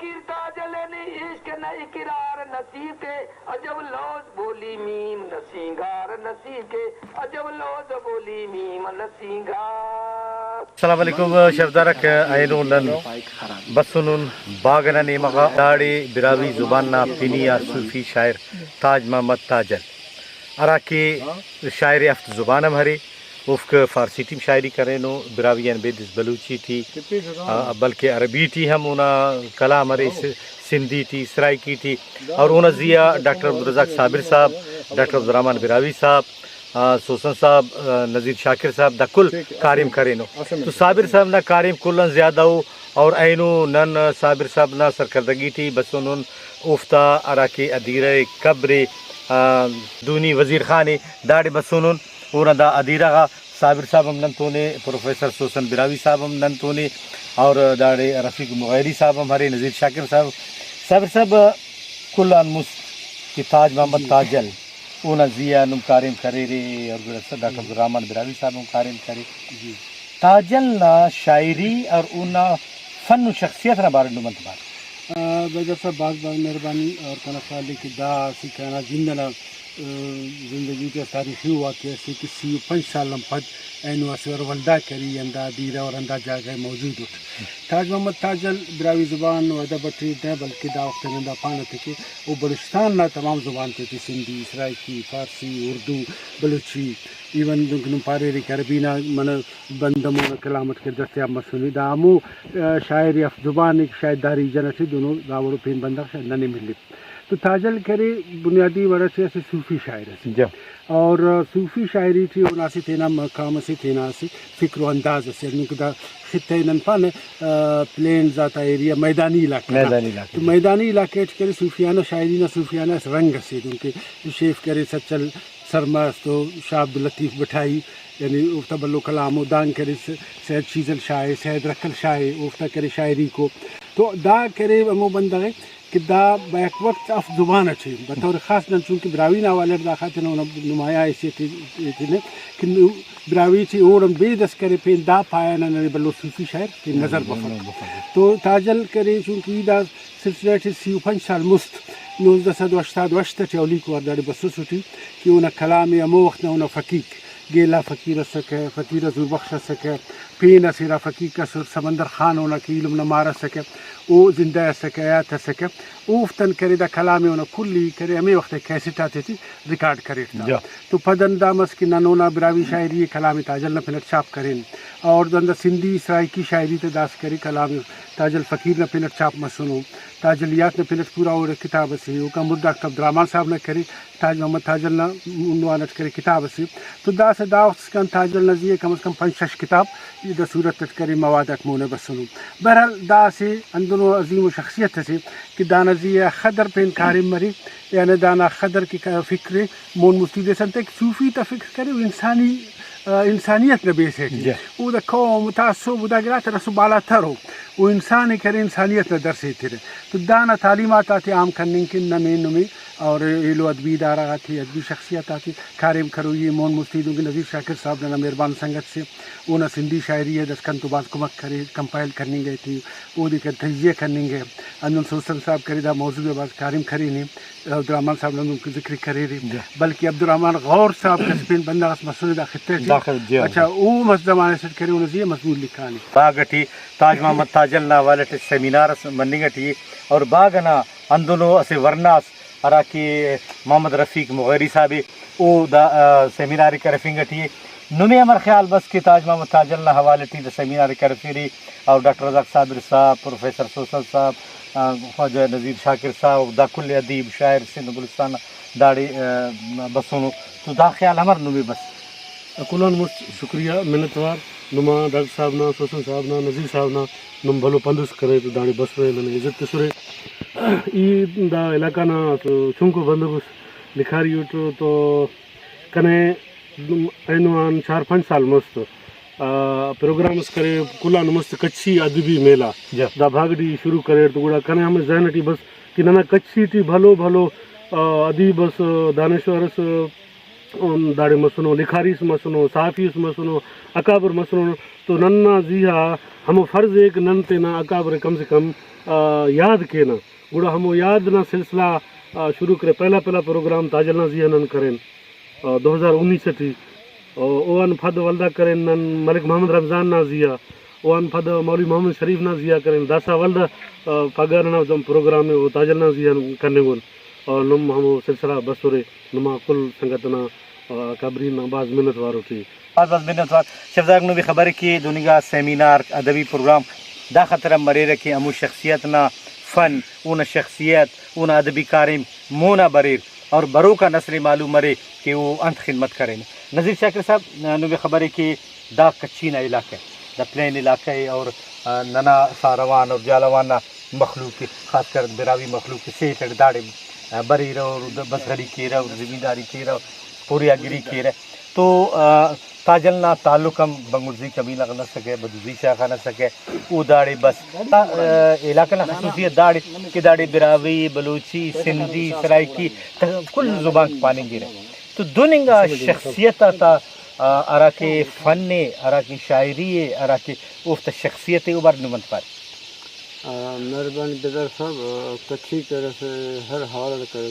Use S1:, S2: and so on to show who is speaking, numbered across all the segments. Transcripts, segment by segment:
S1: فقیر تاجل نی عشق نہ اقرار نصیب کے عجب لوز بولی میم نسینگار نصیب کے عجب لوز بولی میم نسینگار.
S2: السلام علیکم شفدارک اینو نن بسنون باغنا نیمغا داڑی براوی زباننا پینیا صوفی شاعر تاج محمد تاجل اراکی شاعر افت زبانم ہری افق فارسی ٹیم شاعری کریں نو براویان بیدس بلوچی تھی بلکہ عربی تھی ہم اونا کلام ہری سندھی تھی سرائکی تھی اور اونا زیا ڈاکٹر عبدالرزاق صابر صاحب ڈاکٹر عبدالرحمن براوی صاحب سوسن صاحب نذیر شاکر صاحب دا کل کاریم کریں نو تو صابر صاحب نا کاریم کلن زیادہ ہو اور اینو نن صابر صاحب نا سرکردگی تھی بسنون افتا اراکی ادیرہ قبر دونی وزیر خانی داڑی بسنون اونا دا ادیرہ غا صابر صاحب ہم ننتونے پروفیسر سوسن براوی صاحب ہم ننتونے اور داڑی رفیق مغیری صاحب ہم ہرے نذیر شاکر صاحب صابر صاحب کلان مست کی تاج محمد تاجل اونا زیا نم کاریم کرے رے اور ڈاکٹر عبدالرحمن براوی صاحب ہم کاریم کرے تاجل نا شاعری اور اونا فن و شخصیت نا بارے نمت بار
S3: بجر صاحب باغ باغ مہربانی اور کنا خالی کی دا سکھانا زندنا زندگی کے تاریخی واقعہ سے کسی 5 سال پد اینو اسور ولدا کری اندا دیرہ اور اندا جگہ موجود اٹھ تاج محمد تاجل براوی زبان و ادب ٹریٹ ہے بلکہ دا وقت نندا پانت کے وہ بلوچستان نا تمام زبان تے تھی سندھی سرائکی فارسی اردو بلوچی ایون دنکن پارے ری کربینا من بندمون کلامت کے دستیاب مسئولی دا امو شاعری اف زبان ایک شاید داری جنسی دونوں داوڑو پین بندہ شاید ننے ملی تو تاجل کرے بنیادی وجہ سے ایسے صوفی شاعر ہے اور صوفی شاعری تھی اور ناسی تھینا مقام سے تھینا سی فکر و انداز سے نکدا خطے ننفان پلین ذات ایریا میدانی علاقہ تو میدانی علاقے کرے صوفیانہ شاعری نہ صوفیانہ اس رنگ سے ان کے شیف کرے سچل سرمست تو شاہ عبداللطیف بٹھائی یعنی افتا بلو کلام و دان کرے سید شیزل شاعر سید رکل شاعر افتا کرے شاعری کو تو دا کرے امو بندہ ہے کہ دا بیک وقت اف زبان اچھے بطور خاص نن چونکہ براوی ناوالر دا خاطر نمایاں ایسی تھی کہ براوی تھی اوڑم بے دس کرے پین دا پایا نہ بلو صوفی شاعر کی نظر بفر تو تاجل کرے چونکہ دا سلسلہ 35 سال مست 1988 چولی کو ارداڑی بسوس ہوتی کہ انہا کلام امو وقت نہ انہا فقیق گیلا فقیر سکے فقیر زور بخش سکے پین اسیرا فقیق کا سمندر خان ہونا کی علم نہ مارا سکے او زندہ سکے آیات سکے اوفتن کرے دا کلامی ہونا کلی کرے ہمیں وقت کیسٹ آتے تھی ریکارڈ کرے تو پدن دامس کی ننونا براوی شاعری کلامی تاجل نہ پھنٹ چاپ کریں اور دندہ سندھی سرائکی شاعری تے داس کرے کلامی تاجل فقیر نہ پھنٹ چاپ مسنو تاجلیات نہ پھنٹ پورا اور کتاب سے وہ کم ڈاکٹر عبدالرحمن صاحب نے کرے تاج محمد تاجل نہ عنوانت کرے کتاب سے تو دا سے دا وقت کن تاجل نزیے کم از کم 5-6 کتاب یہ دا صورت کرے موادت مونے بسنو بہرحال دا سے اندنو عظیم و شخصیت سے کہ دانزی خدر پین کارم مری یعنی دانا خدر کی فکر مون مفتی سنتے کہ صوفی تا فکر کرے انسانی انسانیت نبی سے وہ دا قوم تعصب دا گرات رسو بالا تر ہو وہ انسانی کرے انسانیت نہ در سے تیرے تو دانا تعلیمات آتی عام کرنے کی نمی نمی اور ایلو ادبی دارہ آتی ادبی شخصیت آتی کارم کرو یہ مون مفتی دوں گی نذیر شاکر صاحب نے مہربان سنگت سے اونا سندھی شاعری ہے دسکن تو بعض کمک کرے کمپائل کرنی گئی تھی وہ دیکھر تجزیہ کرنی گئے اندن سوسن صاحب کرے دا موضوع بعض کارم کری نہیں عبدالرحمن صاحب نے ان کی ذکر کرے رہی بلکہ عبدالرحمن غور صاحب کسپین بندہ اس مسئلہ دا خطے تھی اچھا او زمانے سے کرے انہوں یہ مضمون لکھانی
S2: باغٹی تاج محمد تاجل نا والٹ سیمینار مننگٹی اور باغنا اندنو اسے ورناس اراکی محمد رفیق مغیری صاحب او دا سیمیناری کرفنگٹی نمی امر خیال بس کہ تاج محمد تاجل نا حوالے تھی دا سیمیناری کرفیری اور ڈاکٹر رزاق صابر صاحب پروفیسر سوسن صاحب خواجہ نذیر شاکر صاحب دا کل ادیب شاعر سندھ بلوچستان داڑی بسونو تو دا خیال ہمر نمی بس
S3: کلان مست شکریہ منتوار نما ڈاکٹر صاحب نا سوسن صاحب نا نذیر صاحب نا نم بھلو پندس کرے تو داڑی بس رہے لنے عزت سرے ای دا علاقہ نا تو چونکو بندوبست لکھاری تو کنے اینوان 4-5 سال مست پروگرامس کرے کلان مست کچھی ادبی میلہ دا بھاگڑی شروع کرے تو گوڑا کنے ہمیں ذہنٹی بس کہ ننا کچھی ٹی بھلو بھلو ادیبس دانشورس داڑے مسنو لکھاریس مسنو صحافیس مسنو اکابر مسنو تو ننا زیہا ہم فرض ایک نن تینا اکابر کم سے کم یاد کے نا گڑا ہمو یاد نہ سلسلہ شروع کرے پہلا پروگرام تاجل نہ زیہ نن کریں 2019 تھی اوان پھد ولدہ کریں نن ملک محمد رمضان نہ زیہ اوان پھد مولوی محمد شریف نہ زیہ کریں داسا ولدہ پگار نہ پروگرام ہے وہ تاجل نہ زیہ کرنے گول اور نم ہمو سلسلہ بسورے نما کل سنگتنا کبرین باز منت وارو تھی
S2: بعض منت وار شفزاق نو بھی خبر کی دنیا سیمینار ادبی پروگرام دا خطرہ مرے رکھی امو شخصیت نہ فن اون شخصیت اون ادبی کارم مونا بریر اور برو کا نسل معلوم مرے کہ وہ انت خدمت کریں. نذیر شاکر صاحب نو بھی خبر ہے کہ دا کچینا علاقہ دا پلین علاقہ ہے اور ننا ساروان اور جالوان مخلوق خاص کر براوی مخلوق سیٹ داڑے بریر اور بسری کی رہا اور زمینداری کی رہا پوریا گیری کی رہا تو تاجلنا تعلق ہم بنگلزی کبھی نہ سکے بدوزی شاخہ نہ سکے او داڑے بس علاقہ نہ خصوصیت داڑے کہ داڑے براوی بلوچی سندھی سرائکی کل زبان پانی گرے تو دونگا شخصیت تا ارا کے فن ارا کی شاعری ارا کے افت شخصیت ابار نمت پار
S3: مہربانی بدر صاحب کچھی طرح سے ہر حال کر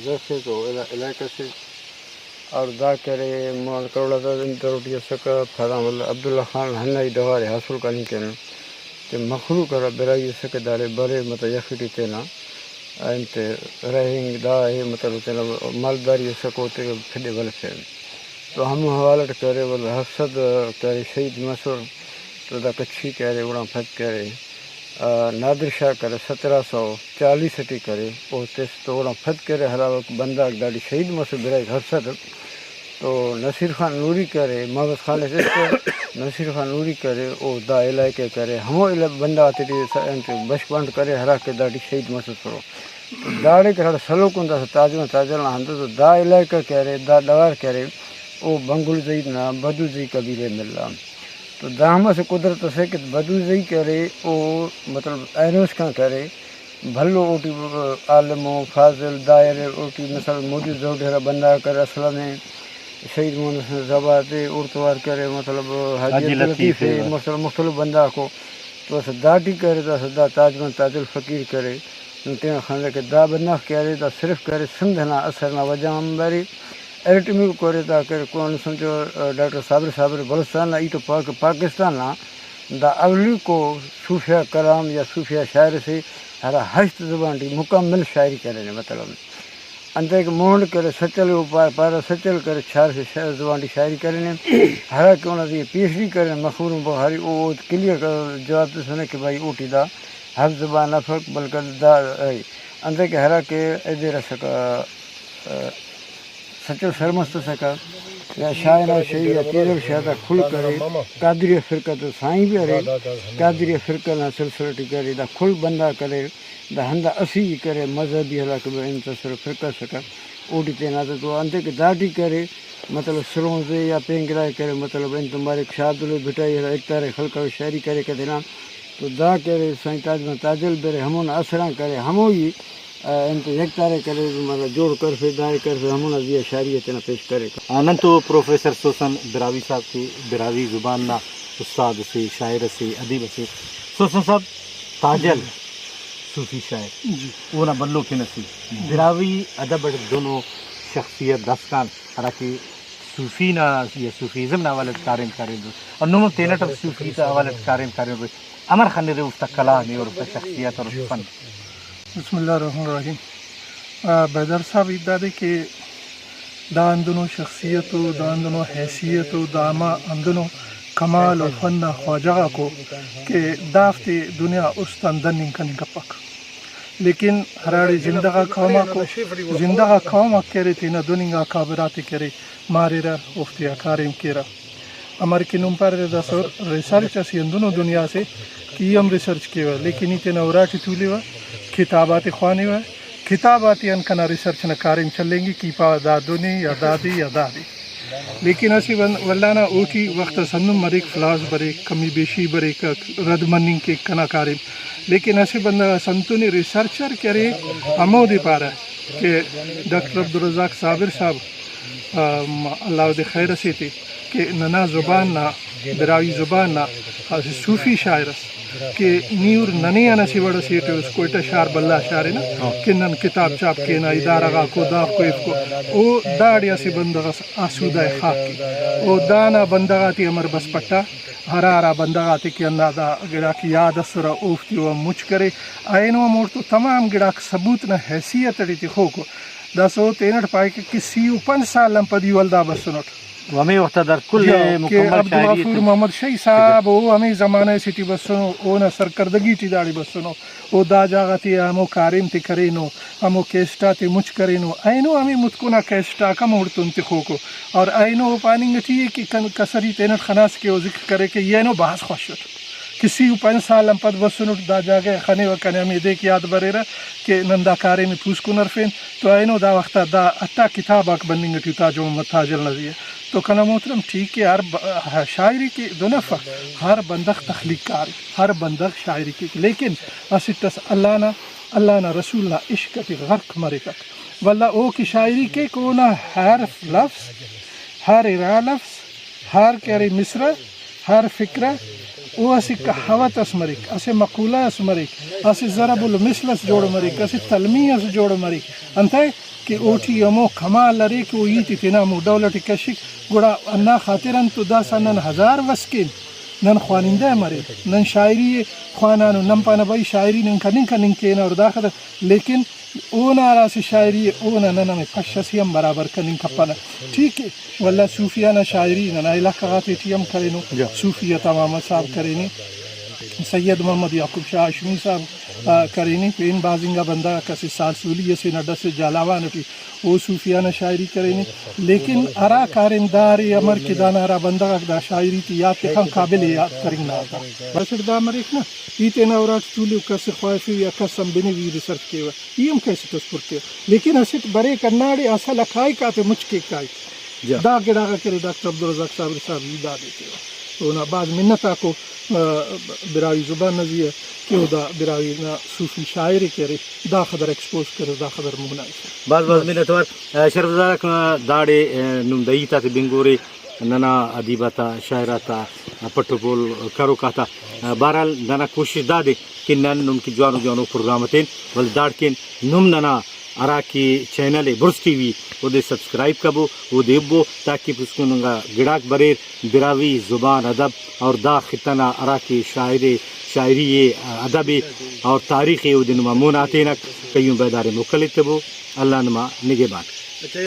S3: جیسے تو علاقہ سے اور دا کرے مال کروڑا دا روٹی سکا فرام عبداللہ خان ہنائی دوارے حاصل کرنے کے تے مخلوق کرا برائی سکے دارے برے مطلب یخٹی تینا انتے رہیں دا ہے مطلب تینا مالداری سکو تے پھڑے بل سے تو ہم حوالت کرے بل حفظت کرے شہید مصور تو دا کچھی کرے اڑا پھت کرے نادر شاہ کرے 1740 کرے اور تیس تو اڑا پھت کرے ہرا بندہ داڑی شہید مصور برائی حفظت تو نصیر خان نوری کرے محمد خالد نصیر خان نوری کرے او دا علاقے کرے ہمو بندہ آتے تھے بش بانڈ کرے ہرا کے داڑی شہید مسود کرو داڑے کے ہر سلو کن دا تاجمہ تاجل نہ ہندو تو دا علاقہ کرے دا دوار کرے او بنگل زئی نہ بدو زئی قبیلے ملا تو دا ہمہ سے قدرت سے کہ بدو زئی کرے او مطلب ایروس کا کرے بھلو اوٹی عالم و فاضل دائر اوٹی مثلا موجود زوڈ بندہ کر اصل میں شہید محمد زبات اردوار کرے مطلب حاجی لطیف ہے مختلف بندہ کو تو داٹی کرے تو دا تاجمن تاج الفقیر کرے تین خاندے کے دا بندہ کرے تو صرف کرے سندھ نہ اثر نہ وجہ باری ایرٹمی کرے تا کرے کون سمجھو ڈاکٹر صابر بلوچستان نہ ای تو پاکستان نہ دا اولی کو صوفیہ کلام یا صوفیہ شاعر سے ہر ہشت زبان ٹی مکمل شاعری کرے مطلب اندر ایک مونڈ کرے سچل پارا سچل کرے چھار سے زبان ٹی شاعری کرنے ہر کہ انہوں نے پی ایچ ڈی کرنے مخور بخاری او کلیئر کر جواب تو سنے کہ بھائی اوٹی دا حفظ زبان نہ فرق بلکہ دا اندر کہ ہر کہ ادھر سکا سچل سرمست سکا یا شاعر شہی یا پیرل شاعر کھل کرے قادری فرقہ تو سائیں بھی ارے قادری فرقہ نہ سلسلٹی کرے دا کھل بندہ کرے دا ہندہ اسی کرے مذہبی حلاک انتصر فرقہ سکا اوٹی تینا تو اندر کہ داٹی کرے مطلب سروں سے یا پینگرائے کرے مطلب ان تمہارے شاد اللہ بھٹائی ایک تارے خلقہ شاعری کرے کہ دینا تو دا کرے سائیں تاجمہ تاجل برے ہمون اثراں کرے ہمو ہی انت یک تارے کرے مطلب جوڑ کر پھر دائے کر پھر ہمون ازیہ شاعری اتنا پیش کرے
S2: آنند تو پروفیسر سوسن براوی صاحب کی براوی زبان نا استاد سے شاعر سے ادیب سے سوسن صاحب تاجل صوفی شاعر وہ نہ بلو کے نصیب براوی ادب دونوں شخصیت دستان حالانکہ صوفی نہ یا صوفیزم نہ والد کارم کرے دو اور نمو تینٹ صوفی تا والد کارم کرے دو امر خان نے اس کلام اور اس شخصیت اور فن.
S4: بسم اللہ الرحمن الرحیم. بیدر صاحب ادادے کہ دا اندنو شخصیت و دا اندنو حیثیت و دا اما اندنو کمال و فن خواجہ کو کہ دافت دنیا اس اندن نکن گپک لیکن ہراڑے زندگا قوما کرے تینا دنیا کابرات کرے مارے را افتیا کارم کرا امر کی نم پر ریسرچ اسی اندنو دنیا سے کی ہم ریسرچ کیا ہوا لیکن ہی تینا وراٹی تولی ہوا کتابات خوانے ہوا کتاباتی انکنا ریسرچ نہ کارم چلیں گی کی پا دادونی یا دادی لیکن اسی ولانا اوٹی وقت سنم مریک فلاس برے کمی بیشی برے رد مننگ کے کنا کارم لیکن اسی بندہ سنتونی ریسرچر کرے ہمو دی پارا کہ ڈاکٹر عبدالرزاق صابر صاحب اللہ دے خیر سے تھے کہ ننا زبان نا براوی زبان نا صوفی شاعر است کہ نیور ننی انا سی وڑا سیٹے اس کوئٹہ شار بلہ شار نا کہ نن کتاب چاپ کے نا ادارہ گا کو دا کوئف کو او داڑیا سی بندغ آسودہ خاک کی او دانا بندغاتی امر بس پٹا ہرارا بندغاتی کی اندازہ گڑا کی یاد اسرا اوفتی و مچ کرے آئینو مورتو تمام گڑا ثبوت نا حیثیت اڑیتی خو کو دا سو تینٹ پائے کہ 35 سال لمپدی والدہ بسنٹ
S2: ومی وقت در کل
S4: کہ
S2: مکمل
S4: عبدالغفور
S2: شاعری
S4: محمد شاہی صاحب او ہمیں زمانہ سٹی بسنو او نا سرکردگی ٹی داڑی بسنو او دا جاگا تی ہمو کاریم تی کرینو ہمو کیسٹا تی مچ کرینو اینو ہمیں متکونا کیسٹا کا موڑتن تی خوکو اور اینو پاننگ تی ہے کہ کسری تینٹ خناس کے او ذکر کرے کہ یہ نو بحث خوشت کسی 5 سال لمپد بسنٹ دا جاگے خنے وکنے ہمیں دیکھ یاد برے رہا کہ نندا کارے میں پوس کو نرفین تو اینو دا وقتا دا اتا کتاب آک بننگ تی تاج محمد تاجل نظیر تو کنا محترم ٹھیک ہے ہر شاعری کی دو نفع ہر بندق تخلیق کار ہر بندق شاعری کی لیکن اسٹس اللہ نا رسول نا عشق تی غرق مرے تک واللہ او کی شاعری کے کونا ہر لفظ ہر ارا لفظ ہر کہرے مصرع ہر فکرہ او اسی کہاوت اس مریک اسی مقولہ اس مریک اسی ضرب المثل اس جوڑ مریک اسی تلمیح اس جوڑ مریک انتہے کہ اوٹی امو کمال لرے کہ وہ یہ تینا مو دولت کشک گوڑا انا خاطرن تو دا سنن 1000 وسکین نن خوانندہ مرے نن شاعری خوانانو نم پانا بائی شاعری نن کنن کینا اور داخل لیکن اونا راسی شاعری اونا نن میں پشسی ہم برابر کنن کپانا ٹھیک ہے واللہ صوفیانہ شاعری نن علاقہ غاتی ٹی ہم کرینو صوفیہ تمام صاحب کرینی سید محمد یعقوب شاہ ہاشمی صاحب کرینی پین بازنگا بندہ کسی سال سولی سے نڈا سے جالاوان ٹی وہ صوفیانہ شاعری کرینی لیکن ارا کارنداری امر کی دانا ارا بندہ دا شاعری تی یاد کے ہم قابل یاد کریں نا آتا بسر دا مریک نا ایتے نورات چولی کسی خواہفی یا کسم بینی وی ریسرچ کے ہوئے یہ ہم کیسے تصپر کے لیکن اسے برے کرناڑی اصل اکھائی کاتے مچکے کائی دا گڑا کرے ڈاکٹر عبدالرزاق صاحب ہی دا دیتے ہو تو نا بعض منتا کو براوی زبان نزیہ کیوں دا براوی نا صوفی شاعری کرے دا خدر ایکسپوز کرے دا خدر مہنائی سے
S2: بعض منتوار شرفزارک داڑے نمدئیتا تی بنگوری ننا ادیباتا شاعراتا پٹو بول کرو کاتا بہرحال ننا کوشش دا دے کہ نن نم کی جوانو پروگرامتین بل داڑکن نم ننا ارا کی چینل ہے برس ٹی وی وہ دے سبسکرائب کبو وہ دیبو تاکہ اس کو ننگا گڑاک بریر براوی زبان ادب اور دا خطنا ارا کی شاعری ادب اور تاریخ وہ دن ممون آتے نک کئیوں بیدار مکلت بو اللہ نما نگہبان.